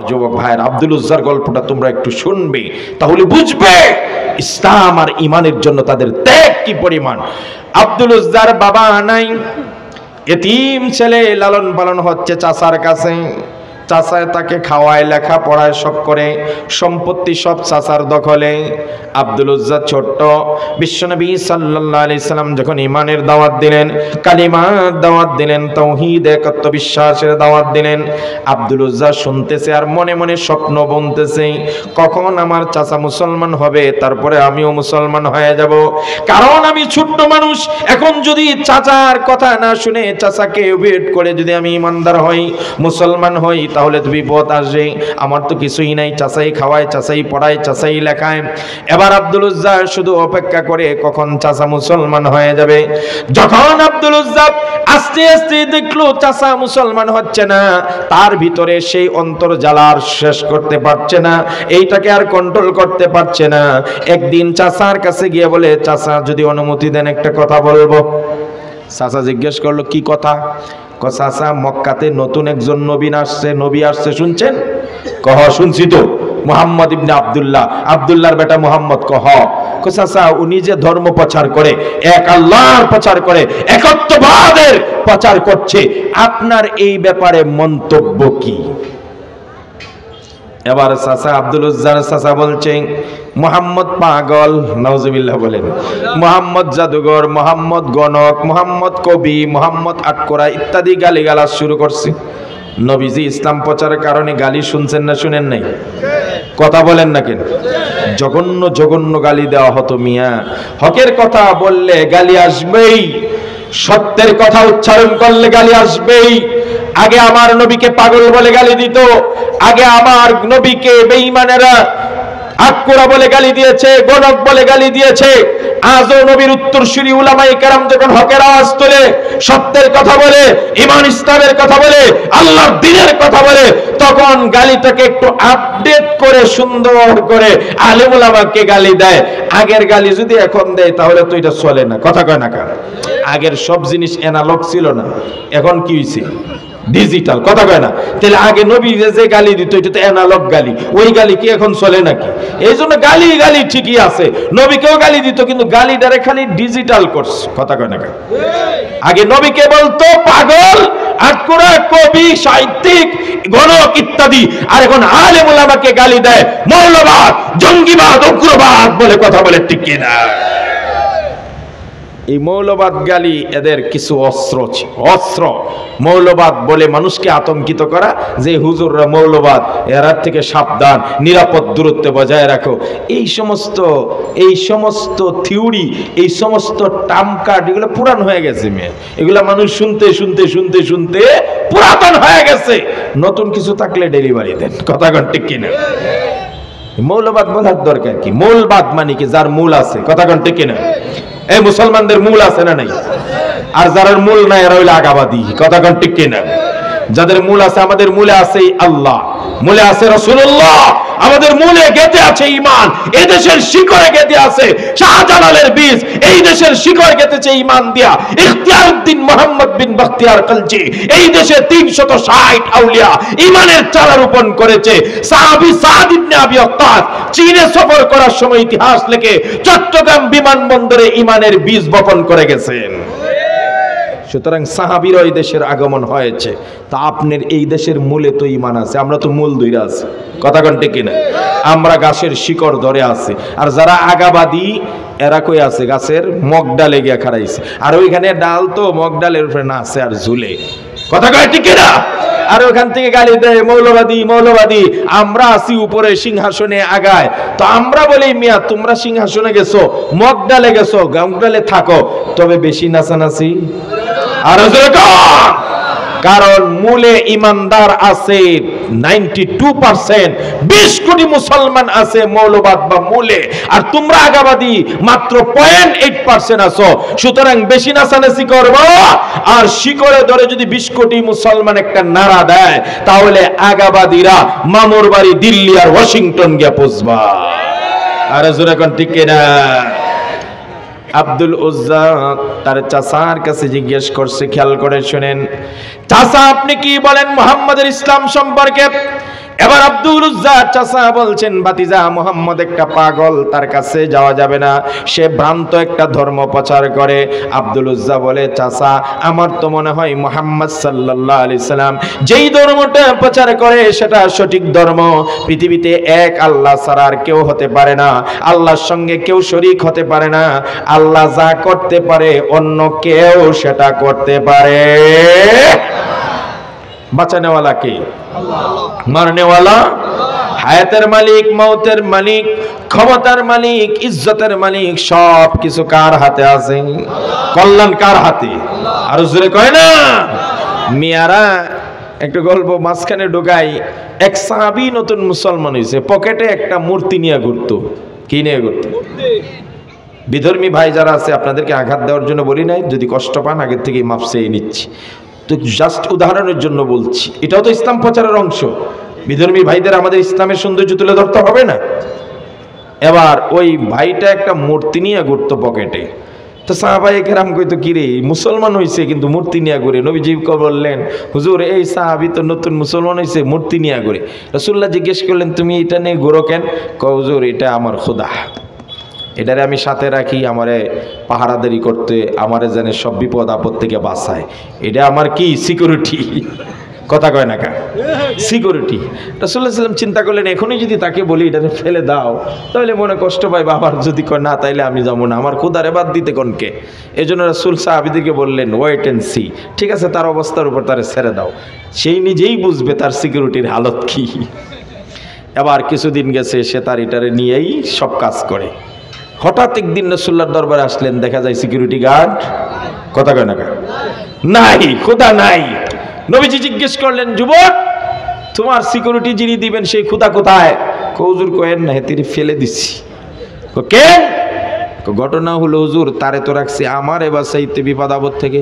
যুবক ভাইয়ের, আব্দুল উজ্জার গল্পটা তোমরা একটু শুনবে, তাহলে বুঝবে ইসলাম আর ইমানের জন্য তাদের ত্যাগ কি পরিমাণ। আব্দুল উজ্জার বাবা নাই, এতিম ছেলে, লালন পালন হচ্ছে চাচার কাছে। চাচায় তাকে খাওয়ায়, লেখা পড়ায়, সব করে, সম্পত্তি সব চাচার দখলে। আব্দুল উজ্জা ছোট্ট। বিশ্বনবী সাল্লাল্লাহু আলাইহি সাল্লাম যখন ইমানের দাওয়াত দিলেন, কালিমার দাওয়াত দিলেন, তাওহীদ একাত্ম বিশ্বাসের দাওয়াত দিলেন, আব্দুল উজ্জা শুনতেছে আর মনে মনে স্বপ্ন বুনতেছে, কখন আমার চাচা মুসলমান হবে, তারপরে আমিও মুসলমান হয়ে যাব। কারণ আমি ছোট্ট মানুষ, এখন যদি চাচার কথা না শুনে চাচাকে ওয়েট করে যদি আমি ইমানদার হই, মুসলমান হই, তাহলে তো বিপদ আসবে। আমার তো কিছুই নাই, চাচাই খাওয়ায়, চাচাই পড়ায়, চাচাই লেখায়। এবার আব্দুল উজ্জা শুধু অপেক্ষা করে কখন চাচা মুসলমান হয়ে যাবে। যখন আব্দুল উজ্জা আস্তে আস্তে দেখলো চাচা মুসলমান হচ্ছে না, তার ভিতরে সেই অন্তর জ্বালার শেষ করতে পারছে না, এইটাকে আর কন্ট্রোল করতে পারছে না। একদিন চাচার কাছে গিয়ে বলে, চাচা যদি অনুমতি দেন একটা কথা বলবো। চাচা জিজ্ঞেস করলো কি কথা? চাচা, মক্কাতে নতুন একজন নবী আসছে শুনছেন? কহ শুনছি তো, মুহাম্মদ ইবনে আব্দুল্লাহ, আব্দুল্লাহর বেটা মুহাম্মদ। কহ। চাচা, উনি যে ধর্ম প্রচার করে, এক আল্লাহর প্রচার করে, একত্ববাদের প্রচার করছে, আপনার এই ব্যাপারে মন্তব্য কি? এবার চাচা, আব্দুল উজ্জার চাচা বলছে, মুহাম্মদ পাগল, নাউজুবিল্লাহ বলেন, মুহাম্মদ জাদুঘর, মুহাম্মদ গণক, মুহাম্মদ কবি, মুহাম্মদ আটকোরা ইত্যাদি গালিগালাজ শুরু করছে। নবীজি ইসলাম প্রচারের কারণে গালি শুনছেন না শুনেন নাই? কথা বলেন না কেন? জঘন্য জঘন্য গালি দেওয়া হতো মিয়া। হকের কথা বললে গালি আসবেই, সত্যের কথা উচ্চারণ করলে গালি আসবেই। আগে আমার নবীকে পাগল বলে গালি দিত, আগে আমার নবীকে বেঈমানেরা আটকোরা বলে গালি দিয়েছে, গণক বলে গালি দিয়েছে। আজও নবীর উত্তরসূরি উলামায়ে কেরাম যখন হকের আওয়াজ তোলে, সত্যের কথা বলে, ঈমান ইসলামের কথা বলে, আল্লাহর দ্বীনের কথা বলে, তখন গালিটাকে একটু আপডেট করে সুন্দর করে আলেম উলামাকে গালি দেয়। আগের গালি যদি এখন দেয় তাহলে তো এটা চলে না। কথা কয় না কার? আগের সব জিনিস অ্যানালগ ছিল না, এখন কি হয়েছে? ডিজিটাল। কথা কয় না? তাহলে আগে নবী যে গালি দিত এটা তো অ্যানালগ গালি, ওই গালি কি এখন চলে নাকি? এই জন্য গালি গালি ঠিকই আছে, নবীকেও গালি দিত, কিন্তু গালিটারে খালি ডিজিটাল করছে। কথা কয় না? আগে নবীকে বলতো পাগল, আটকোরা, কবি, সাহিত্যিক, গণক ইত্যাদি, আর এখন আলেম উলামাকে গালি দেয় মৌলবাদ, জঙ্গিবাদ, উগ্রবাদ বলে কথা বলে, ঠিক কিনা? এই মৌলবাদ গালি এদের কিছু অস্ত্র। মৌলবাদ বলে মানুষকে আতঙ্কিত করা, যে হুজুররা মৌলবাদ, এরা থেকে সাবধান, নিরাপদ দূরত্বে বজায় রাখো। এই সমস্ত থিওরি, এই সমস্ত টার্ম কার্ড, এগুলো পুরান হয়ে গেছে মেয়ে। এগুলা মানুষ শুনতে শুনতে শুনতে শুনতে পুরাতন হয়ে গেছে। নতুন কিছু থাকলে ডেলিভারি দেন। কথা কন ঠিক কিনা? মৌলবাদ বলার দরকার কি? মূলবাদ মানে কি? যার মূল আছে। কথা কন ঠিক কিনা? এই মুসলমানদের মূল আছে না নাই? আর যারা মূল নাই এরা হইল আগাবাদী। কথা কন ঠিক কিনা? যাদের মূল আছে, আমাদের মূলে আছে আল্লাহ, মূলে আছে রাসূলুল্লাহ, আমাদের মূলে গেঁথে আছে ঈমান। এই দেশের শিকড়ে গেঁথে আছে শাহজালালের বীজ, এই দেশের শিকড় গেঁথেছে ঈমান দিয়া ইখতিয়ারউদ্দিন মুহাম্মদ বিন বখতিয়ার খলজি। এই দেশে 360 আউলিয়া ঈমানের চারা রোপণ করেছে। সাহাবী সাদ ইবনে আবি ওয়াক্কাস চীনে সফর করার সময় ইতিহাস লেখে চট্টগ্রাম বিমানবন্দরে ঈমানের বীজ বপন করে গেছেন। সুতরাং সাহাবীর ওই দেশের আগমন হয়েছে, তা আপনার এই দেশের মূলে তো ঈমান আছে। আমরা তো মূল ধরে আছি। কথা কন ঠিক কিনা? আমরা গাছের শিকড় ধরে আছি। আর যারা আগাবাদী এরা কই আছে? গাছের মগ ডালে গিয়া খাড়াইছে, আর ওইখানে ডাল তো মগ ডালের উপরে নাচে আর ঝুলে। কথা কয় ঠিক কিনা? আর ওখান থেকে গালি দেয় মৌলবাদী মৌলবাদী। আমরা আছি উপরে সিংহাসনে আগায়, তো আমরা বলি মিয়া তোমরা সিংহাসনে গেছো, মগ ডালে গেছো, মগ ডালে থাকো, তবে বেশি নাচানাচি। আর কারণ মূলে ইমানদার আছে 92%, 20 কোটি মুসলমান আছে মৌলবাদ বা মূলে, আর তোমরা আগাবাদী মাত্র 0.8% আছো। সুতরাং বেশি নাচানাচি করবো, আর শিকড়ে ধরে যদি 20 কোটি মুসলমান একটা নারা দেয়, তাহলে আগাবাদীরা মামুর বাড়ি দিল্লি আর ওয়াশিংটন গিয়ে পৌঁছবা। আর জোরে কোন ঠিক কিনা? আব্দুল উজ্জা তার চাচার কাছে জিজ্ঞেস করছে, খেয়াল করে শুনেন, চাচা আপনি কি বলেন মুহাম্মাদের ইসলাম সম্পর্কে? এবার আব্দুল উজ্জা চাচা বলছেন, ভাতিজা মুহাম্মদ একটা পাগল, তার কাছে যাওয়া যাবে না, সে ভ্রান্ত একটা ধর্ম প্রচার করে। আব্দুল উজ্জা বলে, চাচা আমার তো মনে হয় মুহাম্মদ সাল্লাল্লাহু আলাইহি সাল্লাম যেই ধর্মটা প্রচার করে সেটা সঠিক ধর্ম। পৃথিবীতে এক আল্লাহ ছাড়া আর কেউ হতে পারে না, আল্লাহর সঙ্গে কেউ শরীক হতে পারে না। আল্লাহ যা করতে পারে অন্য কেউ সেটা করতে পারে। বাঁচানেওয়ালা কে? মারনেওয়ালা, হায়াতের মালিক, মৌতের মালিক, ক্ষমতার মালিক, ইজ্জতের মালিক, সব কিছু কার হাতে আছে? কল্যাণ কার হাতে? আরো জোরে কয় না। মিয়ারা একটু গল্প মাঝখানে ঢুকাই। এক সাহাবী নতুন মুসলমান হয়েছে, পকেটে একটা মূর্তি নিয়ে ঘুরতো। কি নিয়ে ঘুরতো? বিধর্মী ভাই যারা আছে আপনাদেরকে আঘাত দেওয়ার জন্য বলি নাই, যদি কষ্ট পান আগের থেকেই মাপ চেয়ে নিচ্ছি, তো জাস্ট উদাহরণের জন্য বলছি। এটাও তো ইসলাম প্রচারের অংশ। বিধর্মী ভাইদের আমাদের ইসলামের সৌন্দর্য তুলে ধরতে হবে না? এবার ওই ভাইটা একটা মূর্তি নিয়ে ঘুরতো পকেটে। তো সাহাবায়ে কেরাম কইতো, কি রে মুসলমান হইছে কিন্তু মূর্তি নিয়ে ঘুরে? নবীজি বললেন, হুজুর এই সাহাবী তো নতুন মুসলমান হইছে, মূর্তি নিয়ে ঘুরে। রাসূলুল্লাহ জিজ্ঞেস করলেন, তুমি এটা নিয়ে ঘুরো কেন? কয়, হুজুর এটা আমার খোদা, এটারে আমি সাথে রাখি আমারে পাহারাদারি করতে, আমারে যেন সব বিপদ আপদ থেকে বাঁচায়। এটা আমার কি সিকিউরিটি। কথা কয় না কা? সিকিউরিটি। রাসূলুল্লাহ সাল্লাল্লাহু আলাইহি ওয়াসাল্লাম চিন্তা করলেন, এখনই যদি তাকে বলি এটাকে ফেলে দাও তাহলে মনে কষ্ট পাই, বাবার যদি কয় না তাইলে আমি যাবো না, আমার খোদারে বাদ দিতে কোনকে। এই জন্য রাসূল সাহাবীদেরকে বললেন, ওয়েট অ্যান্ড সি, ঠিক আছে তার অবস্থার উপর তারে ছেড়ে দাও, সেই নিজেই বুঝবে তার সিকিউরিটির হালত কি। এবার কিছুদিন গেছে, সে তার এটারে নিয়েই সব কাজ করে। হঠাৎ একদিন রাসূলুল্লাহর দরবারে আসলেন, দেখা যায় সিকিউরিটি গার্ড। কথা কয় না কা? নাই, খোদা নাই। নবীজি জিজ্ঞেস করলেন, যুবক তোমার সিকিউরিটি যিনি দিবেন সেই খোদা কোথায়? হুজুর কয়েন না, হেতিরে ফেলে দিছি। কে? ঘটনা হলো হুজুর তারে তো রাখছি আমার এবার চাইতে বিপদ আপদ থেকে,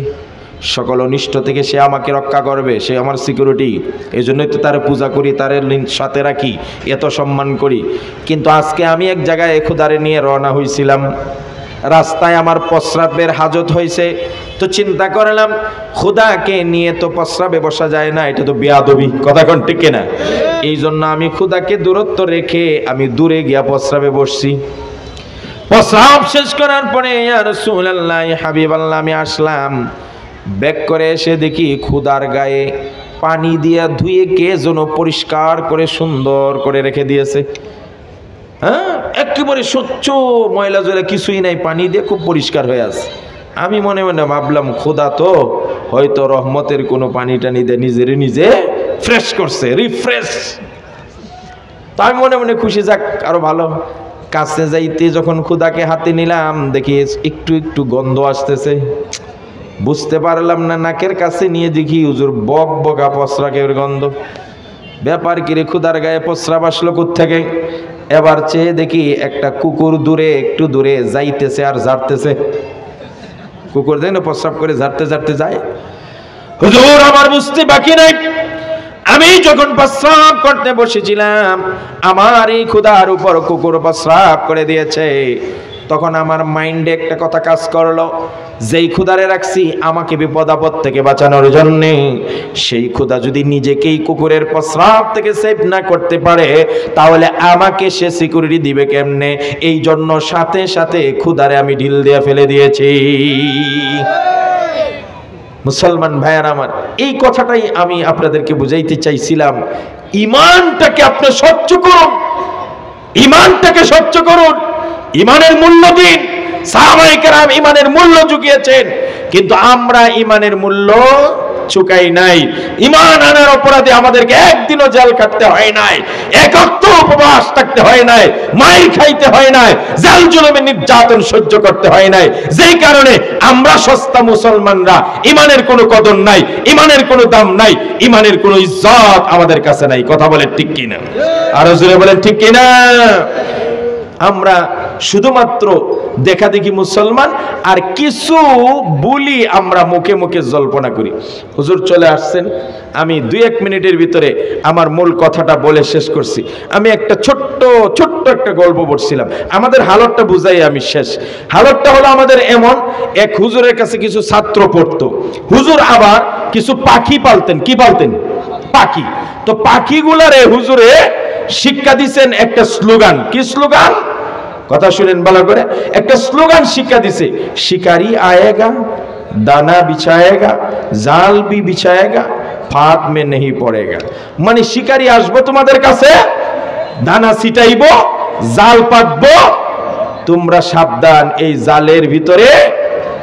সকল অনিষ্ট থেকে সে আমাকে রক্ষা করবে, সে আমার সিকিউরিটি। এই জন্যই তো তারে পূজা করি, তারে সাথে রাখি, এত সম্মান করি। কিন্তু আজকে আমি এক জায়গায় খোদারে নিয়ে রওনা হয়েছিলাম, রাস্তায় আমার প্রস্রাবের হাজত হয়েছে, তো চিন্তা করলাম খোদাকে নিয়ে তো প্রস্রাবে বসা যায় না, এটা তো বেয়াদবি। কথা কোন ঠিক না? এই জন্য আমি খোদাকে দূরত্ব রেখে আমি দূরে গিয়া প্রস্রাবে বসছি। প্রস্রাব শেষ করার পরে ইয়া রাসূলুল্লাহ, হাবিবাল্লাহ, আমি আসলাম, ব্যাক করে এসে দেখি খোদার গায়ে পানি দিয়া ধুয়ে কে যেন পরিষ্কার করে সুন্দর করে রেখে দিয়েছে। হ্যাঁ, একেবারে স্বচ্ছ, ময়লা জলে কিছুই নাই, পানি দিয়ে খুব পরিষ্কার হয়ে আছে। আমি মনে মনে ভাবলাম খোদা তো হয়তো রহমতের কোনো পানি টানি দিয়ে নিজে ফ্রেশ করছে, রিফ্রেশ। তো আমি মনে মনে খুশি, যাক আরো ভালো। কাছে যাইতে যখন খোদাকে হাতে নিলাম, দেখি একটু একটু গন্ধ আসতেছে, বুঝতে পারলাম না। নাকের কাছে নিয়ে দেখি হুজুর বক বকা প্রস্রাবের গন্ধ। ব্যাপার কি রে, খোদার গায়ে প্রস্রাব আসলো কোত্থেকে? এবার চেয়ে দেখি একটা কুকুর দূরে, একটু দূরে যাইতেছে আর ঝাড়তেছে। কুকুর দেখে না প্রস্রাব করে ঝাড়তে ঝাড়তে যায়। হুজুর আমার বুঝতে বাকি নাই, আমি যখন প্রস্রাব করতে বসেছিলাম আমার এই খোদার উপর কুকুর প্রস্রাব করে দিয়েছে। তখন আমার মাইন্ডে একটা কথা কাজ করলো, যেই খোদারে রাখছি আমাকে বিপদ আপদ থেকে বাঁচানোর জন্যে, সেই খোদা যদি নিজেকেই কুকুরের প্রস্রাব থেকে সেভ না করতে পারে তাহলে আমাকে সে সিকিউরিটি দিবে কেমনে? এই জন্য সাথে সাথে খোদারে আমি ঢিল দিয়ে ফেলে দিয়েছি। মুসলমান ভাইয়ার আমার, এই কথাটাই আমি আপনাদেরকে বুঝাইতে চাইছিলাম। ইমানটাকে আপনি স্বচ্ছ করুন, ইমানটাকে স্বচ্ছ করুন, ইমানের মূল্য দিন। সাহাবায়ে কেরাম ইমানের মূল্য চুকিয়েছেন, কিন্তু আমরা ইমানের মূল্য চুকাই নাই। ইমান আনার অপরাধে আমাদেরকে একদিনও জেল কাটতে হয় নাই, এক ওয়াক্ত উপবাস থাকতে হয় নাই, মাইর খাইতে হয় নাই, জাল জুলুমের নির্যাতন সহ্য করতে হয় নাই। যেই কারণে আমরা সস্তা মুসলমানরা ইমানের কোনো কদর নাই, ইমানের কোনো দাম নাই, ইমানের কোনো ইজ্জত আমাদের কাছে নাই। কথা বলেন ঠিক কিনা? আরো জোরে বলেন ঠিক কিনা? আমরা শুধুমাত্র দেখা দেখি মুসলমান, আর কিছু বলি আমরা মুখে মুখে জল্পনা করি। হুজুর চলে আসছেন, আমি 2-1 মিনিটের ভিতরে আমার মূল কথাটা বলে শেষ করছি। আমি একটা ছোট্ট একটা গল্প পড়ছিলাম, আমাদের হালতটা বুঝাই আমি শেষ। হালতটা হলো আমাদের এমন, এক হুজুরের কাছে কিছু ছাত্র পড়তো। হুজুর আবার কিছু পাখি পালতেন। কি পালতেন? পাখি। তো পাখিগুলারে হুজুরে শিক্ষা দিচ্ছেন একটা স্লোগান। কি স্লোগান? কথা শুনেন ভালো করে। একটা স্লোগান শিক্ষা দিছে, শিকারি আয়েগা দানা বিছায়েগা জাল भी बिछाएगा ফাঁদ মে नहीं पड़ेगा। মানে শিকারি আসবে তোমাদের কাছে, দানা ছিটাইব, জাল পাতবো, তোমরা সাবধান এই জালের ভিতরে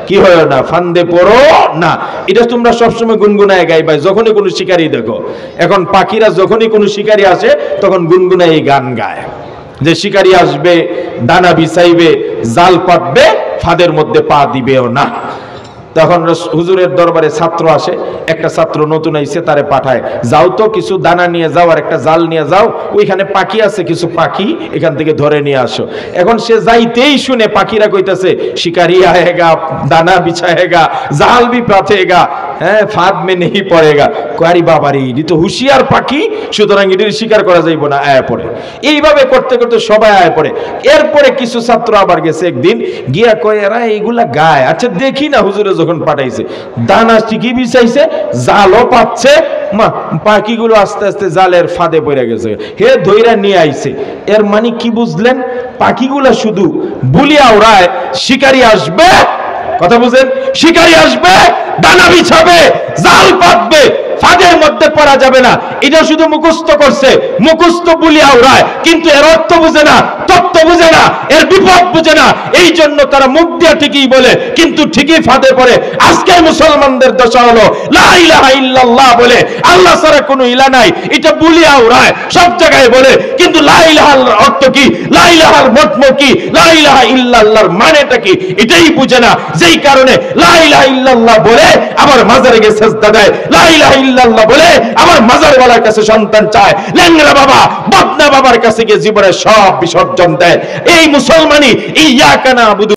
কি হয় না, ফান্দে পড়ো না। এটা তোমরা সবসময় গুনগুনায় গাইবাই যখনই কোনো শিকারি দেখো। এখন পাখিরা যখনই কোনো শিকারি আসে তখন গুনগুনায় এই গান গায় যে শিকারি আসবে, দানা বিছাইবে, জাল পাতবে, ফাঁদের মধ্যে পা দিবেও না। তখন হুজুরের দরবারে ছাত্র আসে, একটা ছাত্র নতুন আইছে, তারে পাঠায়, যাও তো কিছু দানা নিয়ে যাও আর একটা জাল নিয়ে যাও, ওইখানে পাখি আছে, কিছু পাখি এখান থেকে ধরে নিয়ে আসো। এখন সে যাইতেই শুনে পাখিরা কইতাছে শিকারি আয়েগা দানা বিছায়েগা জাল भी পাতেগা, হ্যাঁ ফাঁদ মে নেই পড়েগা। কারি বাবারি, এটি তো হুঁশিয়ার পাখি, সুতরাং এটির শিকার করা যাইব না, আয়া পড়ে। এইভাবে করতে করতে সবাই আয়া পড়ে। এরপরে কিছু ছাত্র আবার গেছে একদিন, গিয়া কয় এরা এইগুলা গায়, আচ্ছা দেখি না। হুজুরে যখন পাঠাইছে, দানা ঠিকই বিছাইছে, জালও পাচ্ছে, মা পাখিগুলো আস্তে আস্তে জালের ফাঁদে পড়ে গেছে, হে ধইরা নিয়ে আইছে। এর মানে কি বুঝলেন? পাখিগুলা শুধু বুলিয়া ওড়ায়, শিকারি আসবে, কথা বুঝেন, শিকারি আসবে, দানা বিছাবে, জাল পাতবে, ফাঁদের মধ্যে পড়া যাবে না। এটা শুধু মুখস্থ করছে, মুখস্থ বুলিয়া উড়ায়, কিন্তু এর অর্থ বুঝে না, তত্ত্ব বুঝে না, এর বিপদ বুঝে না। এই জন্য তারা মুখ দিয়ে ঠিকই বলে কিন্তু ঠিকই ফাঁদে পড়ে। আজকে মুসলমানদের দশা হলো লা ইলাহা ইল্লাল্লাহ বলে, আল্লাহ ছাড়া কোনো ইলা নাই, এটা বুলিয়া উড়ায়, সব জায়গায় বলে, কিন্তু লা ইলাহার অর্থ কি, লা ইলাহার মতম কি, লা ইলাহা ইল্লাল্লাহর মানেটা কি, এটাই বুঝে না। যেই কারণে লা ইলাহা ইল্লাল্লাহ বলে আবার মাজারে গিয়ে সিজদা দেয়, লা ইলাহা ইল্লাল্লাহ বলে আবার মাজারওয়ালার কাছে সন্তান চায়, ল্যাংড়া বাবা বদনা বাবার কাছে গিয়ে জীবনের সব বিসর্জন দেয়। এই মুসলমানই ইয়াকা নাবুদু